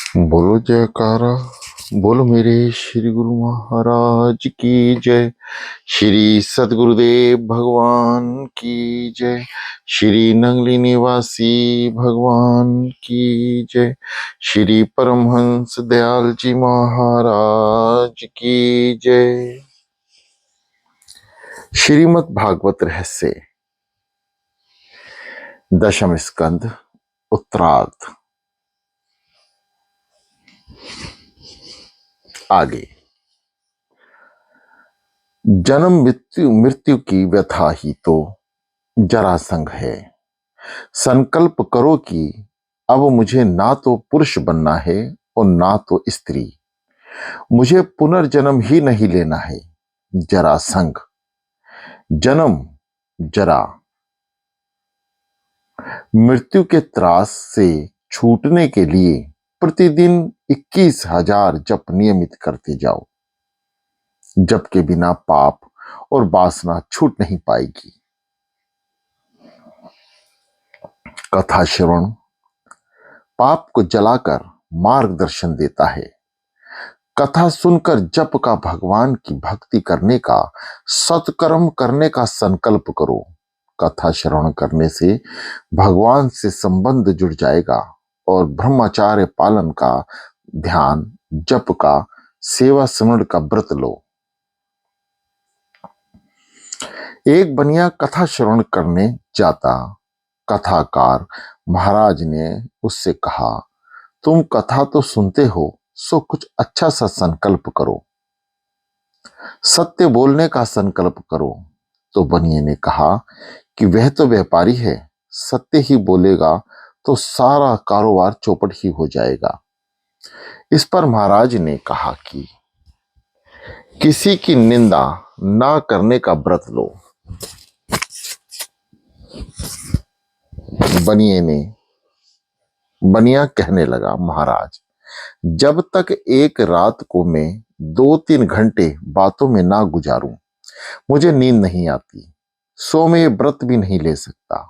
बोलो जयकारा। बोलो मेरे श्री गुरु महाराज की जय। श्री सदगुरुदेव भगवान की जय। श्री नंगली निवासी भगवान की जय। श्री परमहंस दयाल जी महाराज की जय। श्रीमद् भागवत रहस्य दशम स्कंद उत्तरार्ध। आगे। जन्म मृत्यु मृत्यु की व्यथा ही तो जरासंध है। संकल्प करो कि अब मुझे ना तो पुरुष बनना है और ना तो स्त्री। मुझे पुनर्जन्म ही नहीं लेना है। जरासंध। जन्म जरा मृत्यु के त्रास से छूटने के लिए प्रतिदिन 21,000 जप नियमित करते जाओ। जप के बिना पाप और वासना छूट नहीं पाएगी। कथा श्रवण पाप को जलाकर मार्गदर्शन देता है। कथा सुनकर जप का भगवान की भक्ति करने का सत्कर्म करने का संकल्प करो। कथा श्रवण करने से भगवान से संबंध जुड़ जाएगा और ब्रह्मचार्य पालन का ध्यान, जप का, सेवा स्मरण का व्रत लो। एक बनिया कथा श्रवण करने जाता। कथाकार महाराज ने उससे कहा, तुम कथा तो सुनते हो, सो कुछ अच्छा सा संकल्प करो, सत्य बोलने का संकल्प करो। तो बनिए ने कहा कि वह तो व्यापारी है, सत्य ही बोलेगा तो सारा कारोबार चौपट ही हो जाएगा। इस पर महाराज ने कहा कि किसी की निंदा ना करने का व्रत लो। बनिया कहने लगा, महाराज, जब तक एक रात को मैं 2-3 घंटे बातों में ना गुजारूं, मुझे नींद नहीं आती, सो मैं व्रत भी नहीं ले सकता।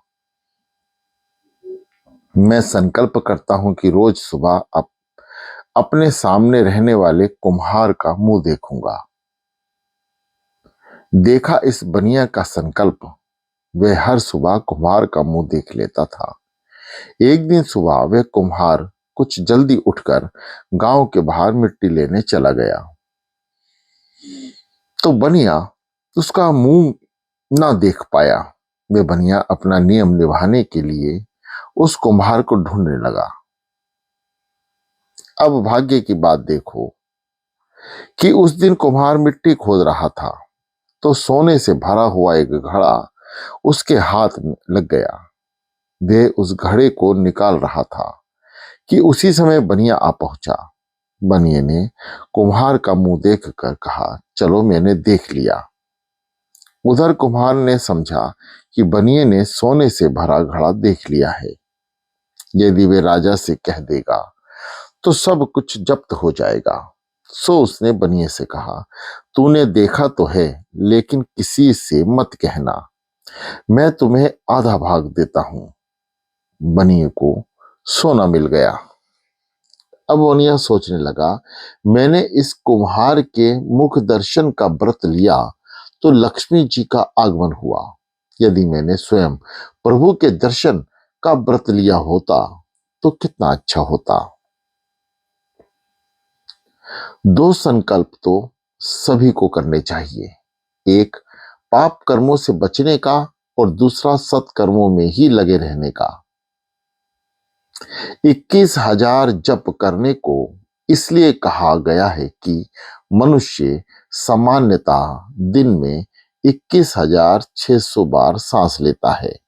मैं संकल्प करता हूं कि रोज सुबह अपने सामने रहने वाले कुम्हार का मुंह देखूंगा। देखा इस बनिया का संकल्प, वह हर सुबह कुम्हार का मुंह देख लेता था। एक दिन सुबह वह कुम्हार कुछ जल्दी उठकर गांव के बाहर मिट्टी लेने चला गया। तो बनिया उसका मुंह ना देख पाया। वह बनिया अपना नियम निभाने के लिए उस कुम्हार को ढूंढने लगा। अब भाग्य की बात देखो कि उस दिन कुम्हार मिट्टी खोद रहा था तो सोने से भरा हुआ एक घड़ा उसके हाथ में लग गया। वह उस घड़े को निकाल रहा था कि उसी समय बनिया आ पहुंचा। बनिए ने कुम्हार का मुंह देखकर कहा, चलो मैंने देख लिया। उधर कुम्हार ने समझा कि बनिए ने सोने से भरा घड़ा देख लिया है। यदि वे राजा से कह देगा तो सब कुछ जब्त हो जाएगा। सो उसने बनिए से कहा, तूने देखा तो है, लेकिन किसी से मत कहना, मैं तुम्हें आधा भाग देता हूं। बनिए को सोना मिल गया। अब बनिया सोचने लगा, मैंने इस कुम्हार के मुख दर्शन का व्रत लिया तो लक्ष्मी जी का आगमन हुआ। यदि मैंने स्वयं प्रभु के दर्शन का व्रत लिया होता तो कितना अच्छा होता। दो संकल्प तो सभी को करने चाहिए, एक पाप कर्मों से बचने का और दूसरा सत्कर्मों में ही लगे रहने का। 21,000 जप करने को इसलिए कहा गया है कि मनुष्य सामान्यतः दिन में 21,600 बार सांस लेता है,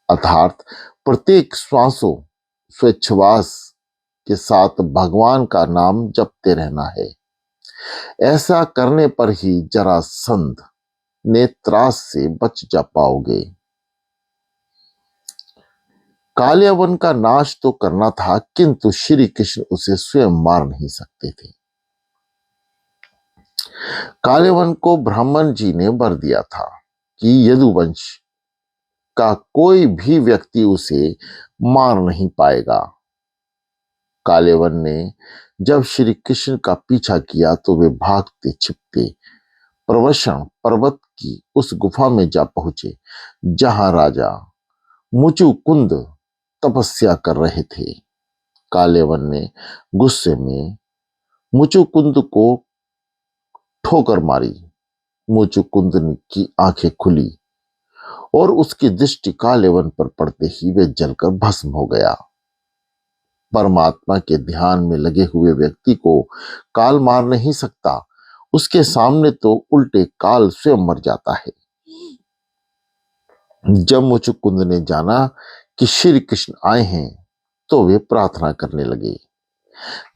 अर्थात प्रत्येक स्वेच्छवास के साथ भगवान का नाम जपते रहना है। ऐसा करने पर ही जरासंध ने त्रास से बच जा पाओगे। कालियावन का नाश तो करना था, किंतु श्री कृष्ण उसे स्वयं मार नहीं सकते थे। कालियावन को ब्राह्मण जी ने वर दिया था कि यदुवंश का कोई भी व्यक्ति उसे मार नहीं पाएगा। कालेवन ने जब श्री कृष्ण का पीछा किया तो वे भागते छिपते प्रवसन पर्वत की उस गुफा में जा पहुंचे जहां राजा मुचुकुंद तपस्या कर रहे थे। कालेवन ने गुस्से में मुचुकुंद को ठोकर मारी। मुचुकुंद की आंखें खुली और उसकी दृष्टि कालेवन पर पड़ते ही वे जलकर भस्म हो गया। परमात्मा के ध्यान में लगे हुए व्यक्ति को काल मार नहीं सकता, उसके सामने तो उल्टे काल स्वयं मर जाता है। जब मुचुकुंद ने जाना कि श्री कृष्ण आए हैं तो वे प्रार्थना करने लगे।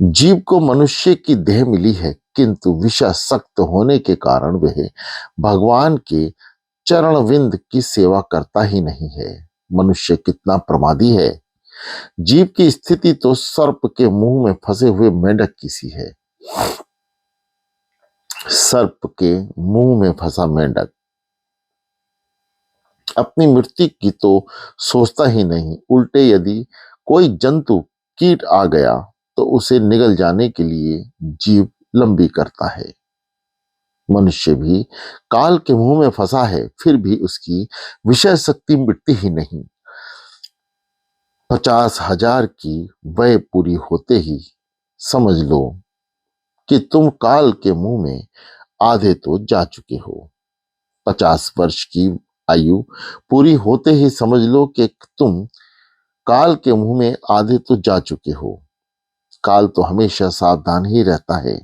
जीव को मनुष्य की देह मिली है, किंतु विषय सक्त होने के कारण वह भगवान के चरणविंद की सेवा करता ही नहीं है। मनुष्य कितना प्रमादी है। जीव की स्थिति तो सर्प के मुंह में फंसे हुए मेंढक की सी है। सर्प के मुंह में फंसा मेंढक अपनी मृत्यु की तो सोचता ही नहीं, उल्टे यदि कोई जंतु कीट आ गया तो उसे निगल जाने के लिए जीव लंबी करता है। मनुष्य भी काल के मुंह में फंसा है, फिर भी उसकी विषय शक्ति मिटती ही नहीं। 50,000 की वय पूरी होते ही समझ लो कि तुम काल के मुंह में आधे तो जा चुके हो। 50 वर्ष की आयु पूरी होते ही समझ लो कि तुम काल के मुंह में आधे तो जा चुके हो। काल तो हमेशा सावधान ही रहता है,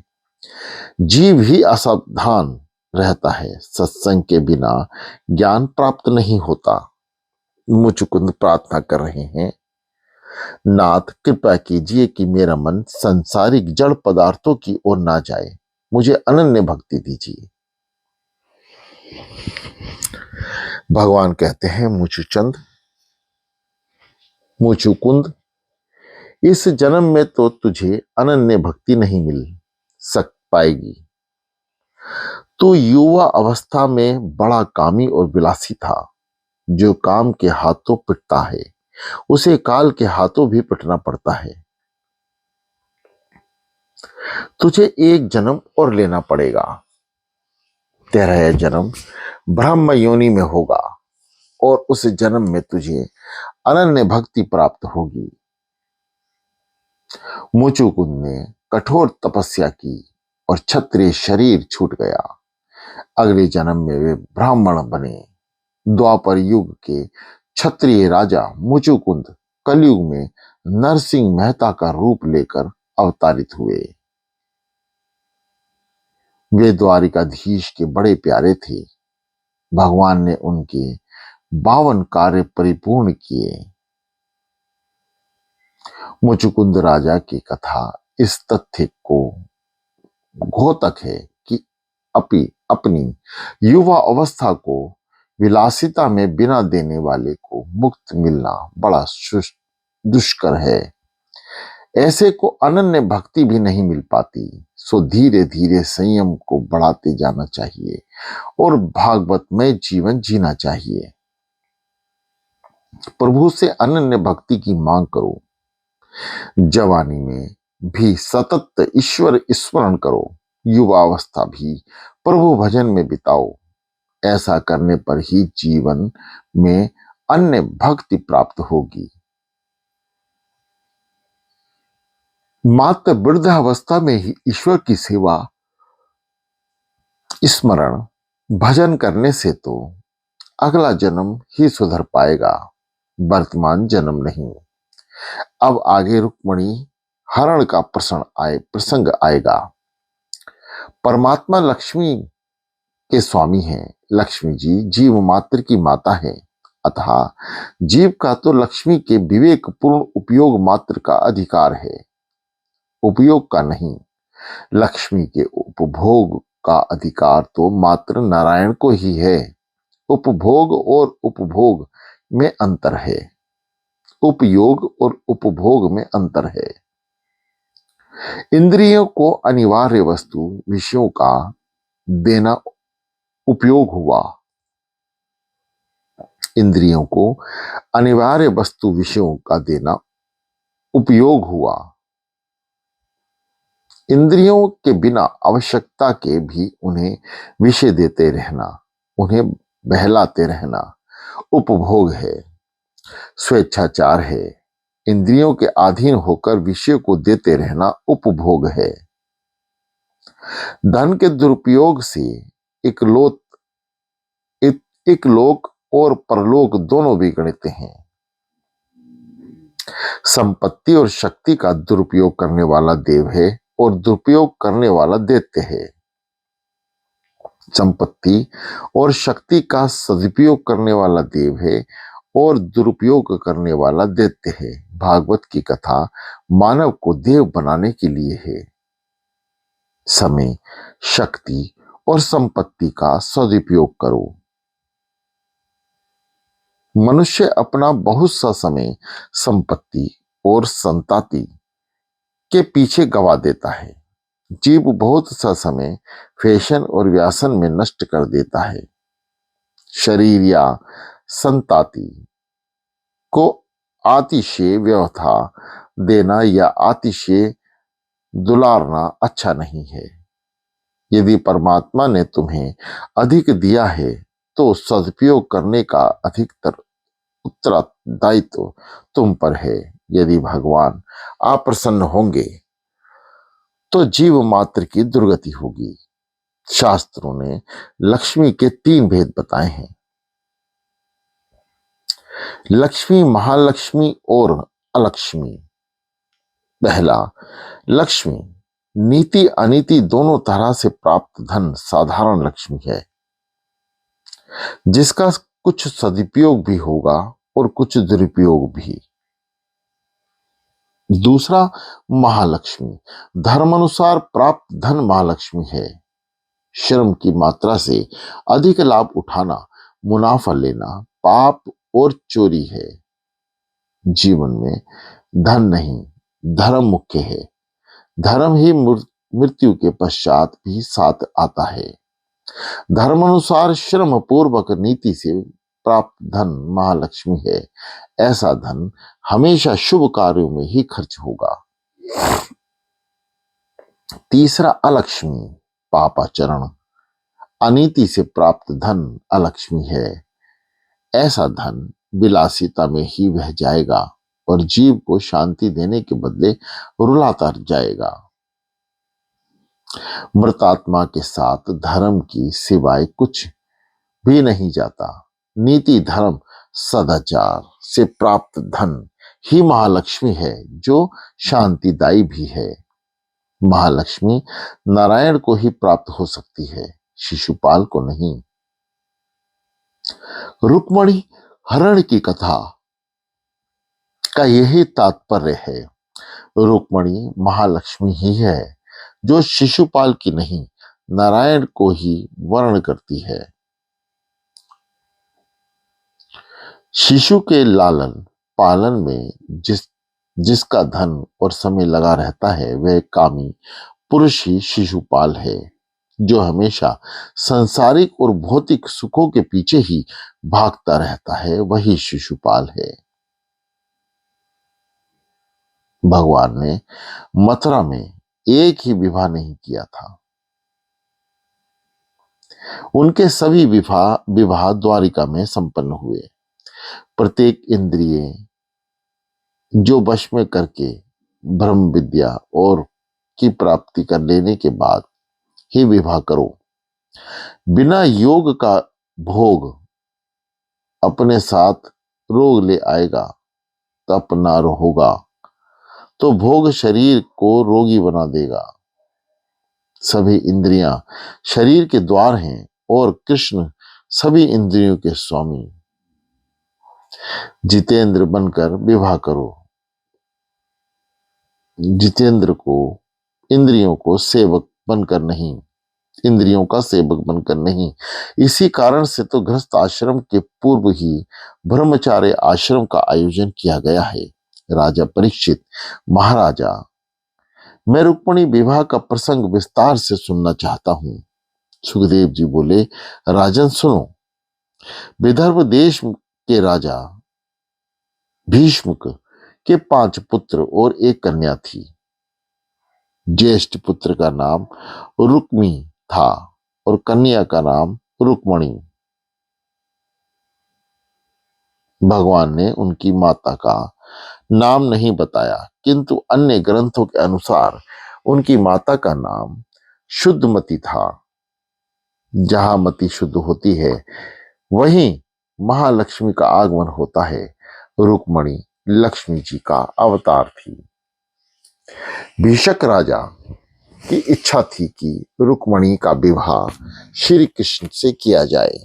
जीव ही असावधान रहता है। सत्संग के बिना ज्ञान प्राप्त नहीं होता। मुचुकुंद प्रार्थना कर रहे हैं, नाथ कृपा कीजिए कि मेरा मन संसारिक जड़ पदार्थों की ओर ना जाए, मुझे अनन्य भक्ति दीजिए। भगवान कहते हैं, मुचुकुंद, इस जन्म में तो तुझे अनन्य भक्ति नहीं मिल सक पाएगी। तू युवा अवस्था में बड़ा कामी और विलासी था। जो काम के हाथों पिटता है उसे काल के हाथों भी पिटना पड़ता है। तुझे एक जन्म और लेना पड़ेगा। तेरा यह जन्म ब्रह्म योनि में होगा और उस जन्म में तुझे अनन्य भक्ति प्राप्त होगी। मुचुकुंद ने कठोर तपस्या की और क्षत्रिय शरीर छूट गया। अगले जन्म में वे ब्राह्मण बने। द्वापर युग के क्षत्रिय राजा मुचुकुंद कलयुग में नरसिंह मेहता का रूप लेकर अवतारित हुए। वे द्वारिकाधीश के बड़े प्यारे थे। भगवान ने उनके 52 कार्य परिपूर्ण किए। मुचुकुंद राजा की कथा इस तथ्य को घोतक है कि अपनी युवा अवस्था को विलासिता में बिना देने वाले को मुक्त मिलना बड़ा दुष्कर है। ऐसे को अनन्य भक्ति भी नहीं मिल पाती। सो धीरे धीरे संयम को बढ़ाते जाना चाहिए और भागवत में जीवन जीना चाहिए। प्रभु से अनन्य भक्ति की मांग करो। जवानी में भी सतत ईश्वर स्मरण करो। युवावस्था भी प्रभु भजन में बिताओ। ऐसा करने पर ही जीवन में अन्य भक्ति प्राप्त होगी। मात्र वृद्धावस्था में ही ईश्वर की सेवा स्मरण भजन करने से तो अगला जन्म ही सुधर पाएगा, वर्तमान जन्म नहीं। अब आगे रुक्मणी हरण का प्रसंग आएगा। परमात्मा लक्ष्मी के स्वामी हैं। लक्ष्मी जी जीव मात्र की माता है, अतः जीव का तो लक्ष्मी के विवेक पूर्ण उपयोग मात्र का अधिकार है, उपयोग का नहीं। लक्ष्मी के उपभोग का अधिकार तो मात्र नारायण को ही है। उपभोग और उपभोग में अंतर है, उपयोग और उपभोग में अंतर है। इंद्रियों को अनिवार्य वस्तु विषयों का देना उपयोग हुआ। इंद्रियों को अनिवार्य वस्तु विषयों का देना उपयोग हुआ। इंद्रियों के बिना आवश्यकता के भी उन्हें विषय देते रहना, उन्हें बहलाते रहना उपभोग है, स्वेच्छाचार है। इंद्रियों के अधीन होकर विषय को देते रहना उपभोग है। धन के दुरुपयोग से एक लोक एक लोक और परलोक दोनों बिगड़ते हैं। संपत्ति और शक्ति का दुरुपयोग करने वाला देव है और दुरुपयोग करने वाला दैत्य है। संपत्ति और शक्ति का सदुपयोग करने वाला देव है और दुरुपयोग करने वाला दैत्य है। भागवत की कथा मानव को देव बनाने के लिए है। समय, शक्ति और संपत्ति का सदुपयोग करो। मनुष्य अपना बहुत सा समय संपत्ति और संताति के पीछे गवा देता है। जीव बहुत सा समय फैशन और व्यासन में नष्ट कर देता है। शरीर या संताति को अतिशय व्यवथा देना या अतिशय दुलारना अच्छा नहीं है। यदि परमात्मा ने तुम्हें अधिक दिया है तो सदुपयोग करने का अधिकतर उत्तरदायित्व तुम पर है। यदि भगवान अप्रसन्न होंगे तो जीव मात्र की दुर्गति होगी। शास्त्रों ने लक्ष्मी के 3 भेद बताए हैं। लक्ष्मी, महालक्ष्मी और अलक्ष्मी। पहला, लक्ष्मी नीति अनीति दोनों तरह से प्राप्त धन साधारण लक्ष्मी है, जिसका कुछ सदुपयोग भी होगा और कुछ दुरुपयोग भी। दूसरा, महालक्ष्मी धर्मानुसार प्राप्त धन महालक्ष्मी है। श्रम की मात्रा से अधिक लाभ उठाना, मुनाफा लेना पाप और चोरी है। जीवन में धन नहीं, धर्म मुख्य है। धर्म ही मृत्यु के पश्चात भी साथ आता है। धर्मानुसार श्रम पूर्वक नीति से प्राप्त धन महालक्ष्मी है। ऐसा धन हमेशा शुभ कार्यों में ही खर्च होगा। तीसरा, अलक्ष्मी पापाचरण अनीति से प्राप्त धन अलक्ष्मी है। ऐसा धन विलासिता में ही बह जाएगा और जीव को शांति देने के बदले रुलाता जाएगा। मृतात्मा के साथ धर्म की सिवाय कुछ भी नहीं जाता। नीति, धर्म, सदाचार से प्राप्त धन ही महालक्ष्मी है, जो शांतिदायी भी है। महालक्ष्मी नारायण को ही प्राप्त हो सकती है, शिशुपाल को नहीं। रुक्मणी हरण की कथा का यही तात्पर्य है। रुक्मणी महालक्ष्मी ही है, जो शिशुपाल की नहीं, नारायण को ही वर्ण करती है। शिशु के लालन पालन में जिसका धन और समय लगा रहता है, वह कामी पुरुष ही शिशुपाल है। जो हमेशा सांसारिक और भौतिक सुखों के पीछे ही भागता रहता है, वही शिशुपाल है। भगवान ने मथुरा में एक ही विवाह नहीं किया था। उनके सभी विवाह द्वारिका में संपन्न हुए। प्रत्येक इंद्रिय जो वश में करके ब्रह्म विद्या और की प्राप्ति कर लेने के बाद ही विवाह करो। बिना योग का भोग अपने साथ रोग ले आएगा। तप ना होगा तो भोग शरीर को रोगी बना देगा। सभी इंद्रियां शरीर के द्वार हैं और कृष्ण सभी इंद्रियों के स्वामी। जितेंद्र बनकर विवाह करो। जितेंद्र को इंद्रियों को सेवक बनकर नहीं, इंद्रियों का सेवक बनकर नहीं। इसी कारण से तो गृहस्थ आश्रम के पूर्व ही ब्रह्मचार्य आश्रम का आयोजन किया गया है। राजा परीक्षित, महाराजा, मैं रुक्मिणी विवाह का प्रसंग विस्तार से सुनना चाहता हूं। सुखदेव जी बोले, राजन सुनो। विदर्भ देश के राजा भीष्म के 5 पुत्र और एक कन्या थी। ज्येष्ठ पुत्र का नाम रुक्मी था और कन्या का नाम रुक्मणी। भगवान ने उनकी माता का नाम नहीं बताया, किंतु अन्य ग्रंथों के अनुसार उनकी माता का नाम शुद्धमती था। जहां मति शुद्ध होती है वहीं महालक्ष्मी का आगमन होता है। रुक्मणी लक्ष्मी जी का अवतार थी। भीषक राजा की इच्छा थी कि रुक्मणी का विवाह श्री कृष्ण से किया जाए,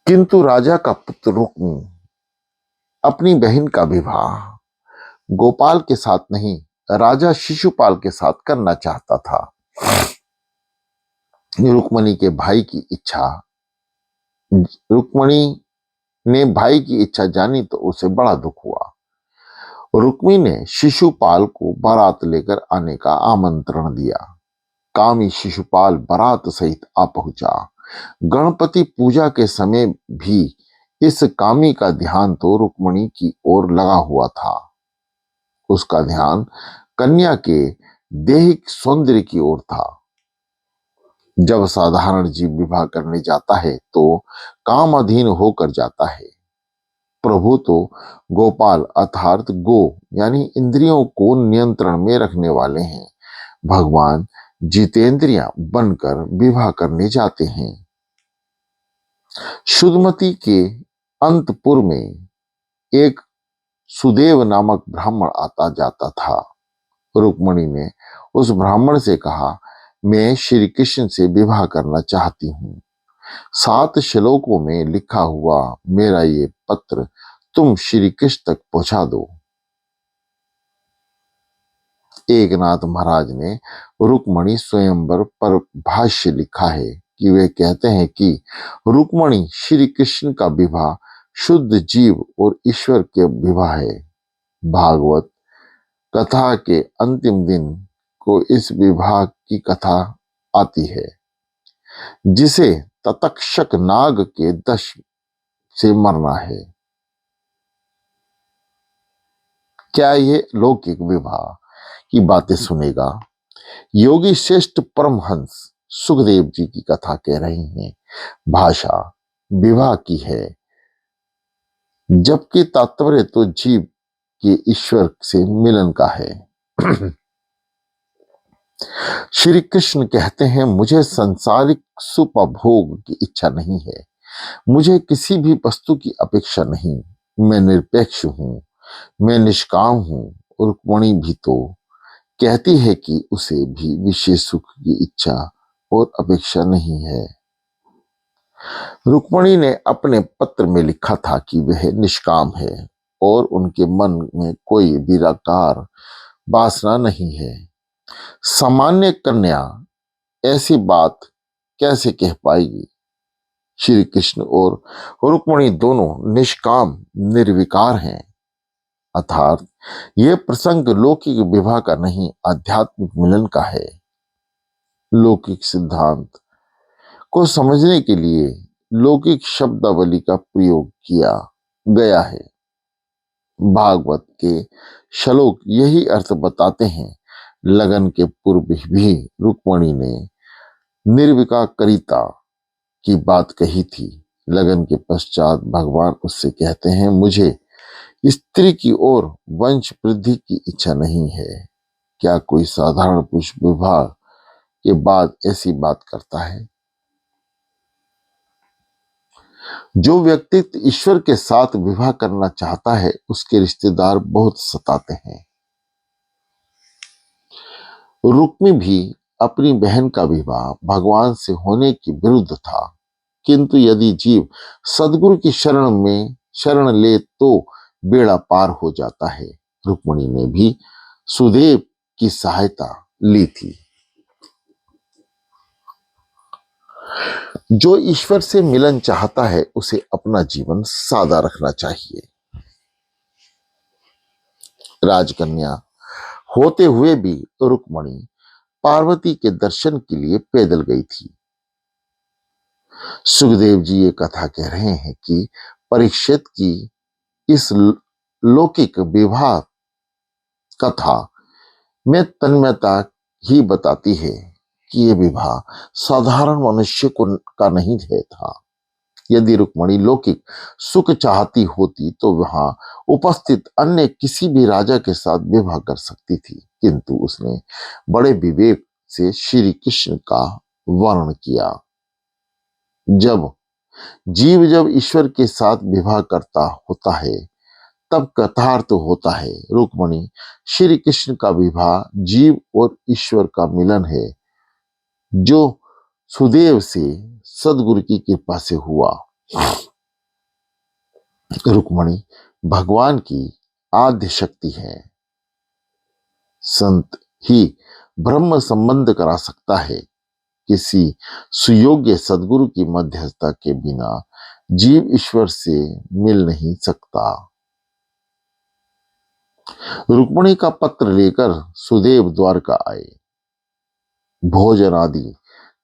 किंतु राजा का पुत्र रुक्मी अपनी बहन का विवाह गोपाल के साथ नहीं, राजा शिशुपाल के साथ करना चाहता था। रुक्मणी के भाई की इच्छा रुक्मणी ने भाई की इच्छा जानी तो उसे बड़ा दुख हुआ। रुक्मी ने शिशुपाल को बारात लेकर आने का आमंत्रण दिया। कामी शिशुपाल बारात सहित आ पहुंचा। गणपति पूजा के समय भी इस कामी का ध्यान तो रुक्मणी की ओर लगा हुआ था। उसका ध्यान कन्या के दैहिक सौंदर्य की ओर था। जब साधारण जीव विवाह करने जाता है तो काम अधीन होकर जाता है। प्रभु तो गोपाल अर्थात गो यानी इंद्रियों को नियंत्रण में रखने वाले हैं। भगवान जितेंद्रिया बनकर विवाह करने जाते हैं। शुद्धमती के अंतपुर में एक सुदेव नामक ब्राह्मण आता जाता था। रुक्मणी ने उस ब्राह्मण से कहा, मैं श्री कृष्ण से विवाह करना चाहती हूँ। 7 श्लोकों में लिखा हुआ मेरा ये पत्र तुम श्री कृष्ण तक पहुंचा दो। एकनाथ महाराज ने रुक्मणी स्वयंवर पर भाष्य लिखा है कि वे कहते हैं कि रुक्मणी श्री कृष्ण का विवाह शुद्ध जीव और ईश्वर के विवाह है। भागवत कथा के अंतिम दिन को इस विवाह की कथा आती है, जिसे ततक्षक नाग के दंश से मरना है। क्या ये लौकिक विवाह की बातें सुनेगा? योगी श्रेष्ठ परमहंस सुखदेव जी की कथा कह रहे हैं। भाषा विवाह की है, जबकि तात्पर्य तो जीव के ईश्वर से मिलन का है। श्री कृष्ण कहते हैं, मुझे सांसारिक सुपभोग की इच्छा नहीं है, मुझे किसी भी वस्तु की अपेक्षा नहीं, मैं निरपेक्ष हूं, मैं निष्काम हूं। रुक्मणी भी तो कहती है कि उसे भी विशेष सुख की इच्छा और अपेक्षा नहीं है। रुक्मणी ने अपने पत्र में लिखा था कि वह निष्काम है और उनके मन में कोई विराकार वासना नहीं है। सामान्य कन्या ऐसी बात कैसे कह पाएगी? श्री कृष्ण और रुक्मणी दोनों निष्काम निर्विकार हैं, अर्थात यह प्रसंग लौकिक विवाह का नहीं, आध्यात्मिक मिलन का है। लौकिक सिद्धांत को समझने के लिए लौकिक शब्दावली का प्रयोग किया गया है। भागवत के श्लोक यही अर्थ बताते हैं। लगन के पूर्व भी रुक्मणी ने निर्विकारिता की बात कही थी। लगन के पश्चात भगवान उससे कहते हैं, मुझे स्त्री की ओर वंश वृद्धि की इच्छा नहीं है। क्या कोई साधारण पुरुष विवाह के बाद ऐसी बात करता है? जो व्यक्ति ईश्वर के साथ विवाह करना चाहता है उसके रिश्तेदार बहुत सताते हैं। रुक्मी भी अपनी बहन का विवाह भगवान से होने के विरुद्ध था, किंतु यदि जीव सदगुरु की शरण ले तो बेड़ा पार हो जाता है। रुक्मणी ने भी सुदेव की सहायता ली थी। जो ईश्वर से मिलन चाहता है उसे अपना जीवन सादा रखना चाहिए। राजकन्या होते हुए भी रुक्मणी पार्वती के दर्शन के लिए पैदल गई थी। सुखदेव जी ये कथा कह रहे हैं कि परीक्षित की इस लौकिक विवाह कथा में तन्मयता ही बताती है कि यह विवाह साधारण मनुष्य को का नहीं है था। यदि रुक्मणी लौकिक सुख चाहती होती तो वहां उपस्थित अन्य किसी भी राजा के साथ विवाह कर सकती थी, किंतु उसने बड़े विवेक से श्री कृष्ण का वर्णन किया। जब ईश्वर के साथ विवाह करता होता है तब कृतार्थ होता है। रुक्मणी श्री कृष्ण का विवाह जीव और ईश्वर का मिलन है, जो सुदेव से सदगुरु की कृपा से हुआ। रुक्मणी भगवान की आद्य शक्ति है। संत ही ब्रह्म संबंध करा सकता है। किसी सुयोग्य सदगुरु की मध्यस्थता के बिना जीव ईश्वर से मिल नहीं सकता। रुक्मणी का पत्र लेकर सुदेव द्वारका आए। भोजन आदि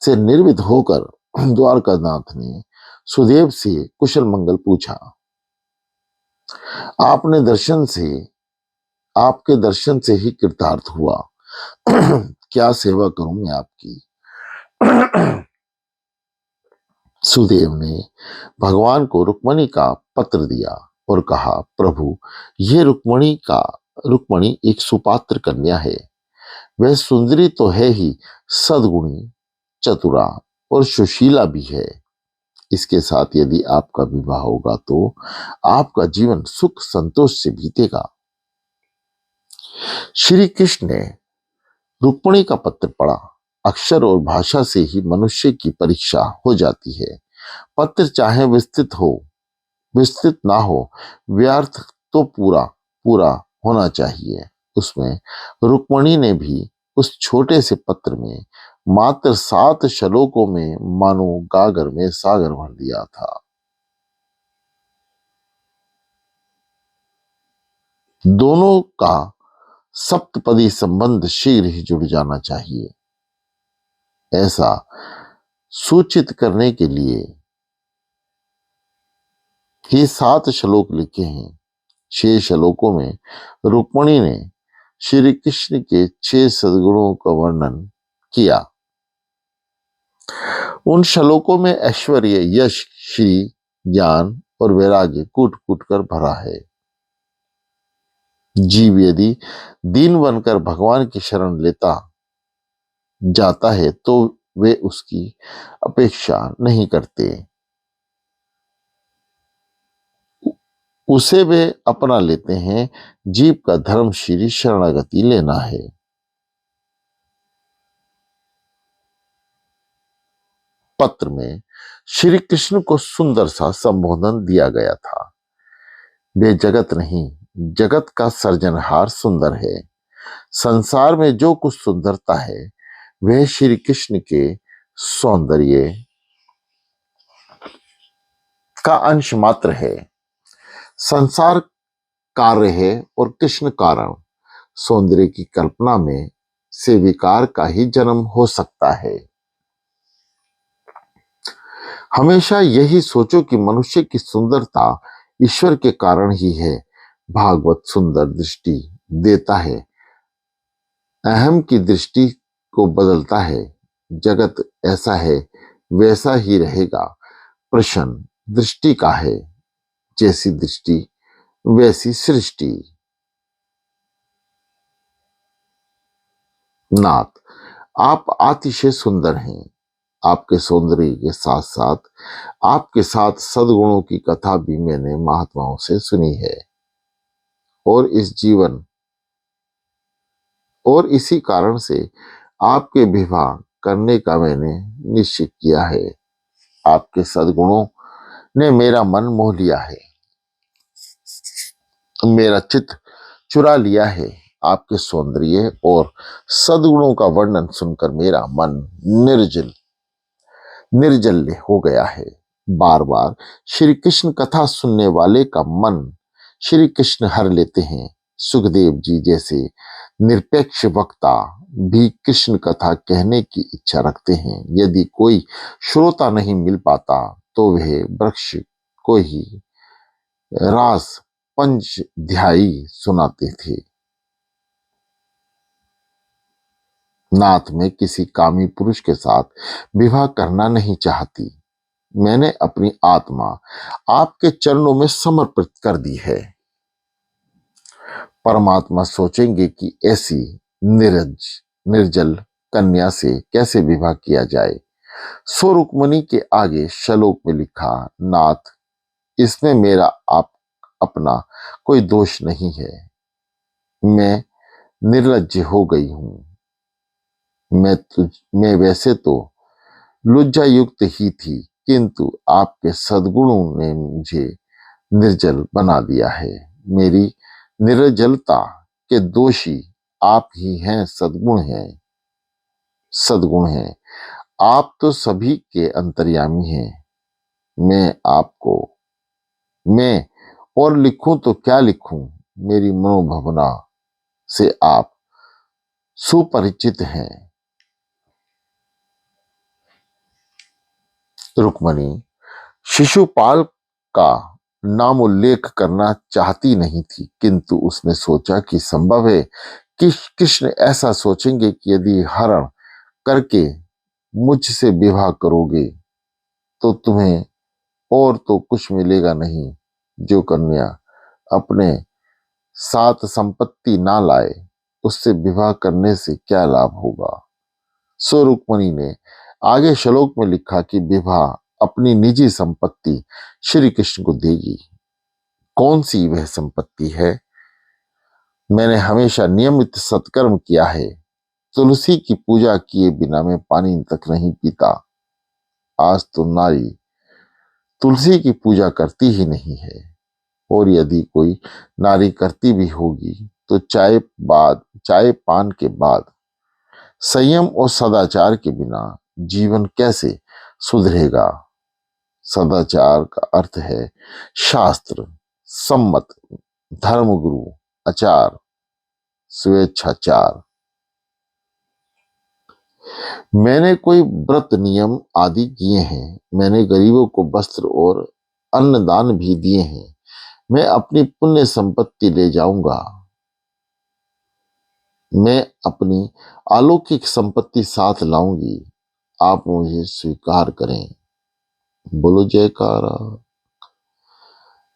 से निर्वित होकर द्वारकानाथ ने सुदेव से कुशल मंगल पूछा। आपके दर्शन से ही कृतार्थ हुआ। क्या सेवा करूं मैं आपकी? सुदेव ने भगवान को रुक्मणी का पत्र दिया और कहा, प्रभु, ये रुक्मणी एक सुपात्र कन्या है। वह सुंदरी तो है ही, सद्गुणी, चतुरा और सुशीला भी है। इसके साथ यदि आपका विवाह होगा तो आपका जीवन सुख संतोष से बीतेगा। श्री कृष्ण ने रुक्मणी का पत्र पढ़ा। अक्षर और भाषा से ही मनुष्य की परीक्षा हो जाती है। पत्र चाहे विस्तृत ना हो, व्यर्थ तो पूरा पूरा होना चाहिए। उसमें रुक्मणी ने भी उस छोटे से पत्र में मात्र 7 श्लोकों में मानो गागर में सागर भर दिया था। दोनों का सप्तपदी संबंध शीघ्र ही जुड़ जाना चाहिए, ऐसा सूचित करने के लिए ही 7 श्लोक लिखे हैं। 6 श्लोकों में रुक्मणी ने श्री कृष्ण के 6 सद्गुणों का वर्णन किया। उन श्लोकों में ऐश्वर्य, यश, श्री, ज्ञान और वैराग्य कूट कूट कर भरा है। जीव यदि दीन बनकर भगवान की शरण लेता जाता है तो वे उसकी अपेक्षा नहीं करते, उसे वे अपना लेते हैं। जीव का धर्म श्री शरणागति लेना है। पत्र में श्री कृष्ण को सुंदर सा संबोधन दिया गया था। वे जगत नहीं, जगत का सृजनहार सुंदर है। संसार में जो कुछ सुंदरता है वह श्री कृष्ण के सौंदर्य का अंश मात्र है। संसार कार्य है और कृष्ण कारण। सौंदर्य की कल्पना में से विकार का ही जन्म हो सकता है। हमेशा यही सोचो कि मनुष्य की सुंदरता ईश्वर के कारण ही है। भागवत सुंदर दृष्टि देता है, अहम की दृष्टि को बदलता है। जगत ऐसा है वैसा ही रहेगा। प्रश्न दृष्टि का है, जैसी दृष्टि वैसी सृष्टि। नाथ, आप अतिशय सुंदर हैं। आपके सौंदर्य के साथ साथ आपके साथ सद्गुणों की कथा भी मैंने महात्माओं से सुनी है और इसी कारण से आपके विवाह करने का मैंने निश्चय किया है। आपके सद्गुणों ने मेरा मन मोह लिया है, मेरा चित्त चुरा लिया है। आपके सौंदर्य और सद्गुणों का वर्णन सुनकर मेरा मन निर्जल्य हो गया है। बार बार श्री कृष्ण कथा सुनने वाले का मन श्री कृष्ण हर लेते हैं। सुखदेव जी जैसे निरपेक्ष वक्ता भी कृष्ण कथा कहने की इच्छा रखते हैं। यदि कोई श्रोता नहीं मिल पाता तो वह वृक्ष को ही रास पंचध्यायी सुनाते थे। नाथ मैं किसी कामी पुरुष के साथ विवाह करना नहीं चाहती। मैंने अपनी आत्मा आपके चरणों में समर्पित कर दी है। परमात्मा सोचेंगे कि ऐसी निर्जल कन्या से कैसे विवाह किया जाए। सो रुक्मणी के आगे श्लोक में लिखा, नाथ इसमें मेरा आप अपना कोई दोष नहीं है। मैं निर्लज्ज हो गई हूं। मैं वैसे तो लज्जा युक्त ही थी, किंतु आपके सद्गुणों ने मुझे निर्जल बना दिया है। मेरी निर्जलता के दोषी आप ही हैं। सद्गुण हैं। आप तो सभी के अंतर्यामी हैं। मैं आपको मैं और लिखूं तो क्या लिखूं। मेरी मनोभावना से आप सुपरिचित हैं। रुक्मणी शिशुपाल का नामोल्लेख करना चाहती नहीं थी, किंतु उसने सोचा कि संभव है कि कृष्ण ऐसा सोचेंगे कि यदि हरण करके मुझसे विवाह करोगे तो तुम्हें और तो कुछ मिलेगा नहीं। जो कन्या अपने साथ संपत्ति ना लाए उससे विवाह करने से क्या लाभ होगा। सो रुक्मणी ने आगे श्लोक में लिखा कि विवाह अपनी निजी संपत्ति श्री कृष्ण को देगी। कौन सी वह संपत्ति है। मैंने हमेशा नियमित सत्कर्म किया है। तुलसी की पूजा किए बिना मैं पानी तक नहीं पीता। आज तो नारी तुलसी की पूजा करती ही नहीं है, और यदि कोई नारी करती भी होगी तो चाय पान के बाद संयम और सदाचार के बिना जीवन कैसे सुधरेगा। सदाचार का अर्थ है शास्त्र सम्मत धर्मगुरु आचार स्वेच्छाचार। मैंने कोई व्रत नियम आदि किए हैं। मैंने गरीबों को वस्त्र और अन्नदान भी दिए हैं। मैं अपनी पुण्य संपत्ति ले जाऊंगा। मैं अपनी अलौकिक संपत्ति साथ लाऊंगी। आप मुझे स्वीकार करें। बोलो जयकारा।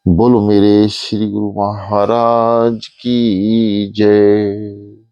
बोलो मेरे श्री गुरु महाराज की जय।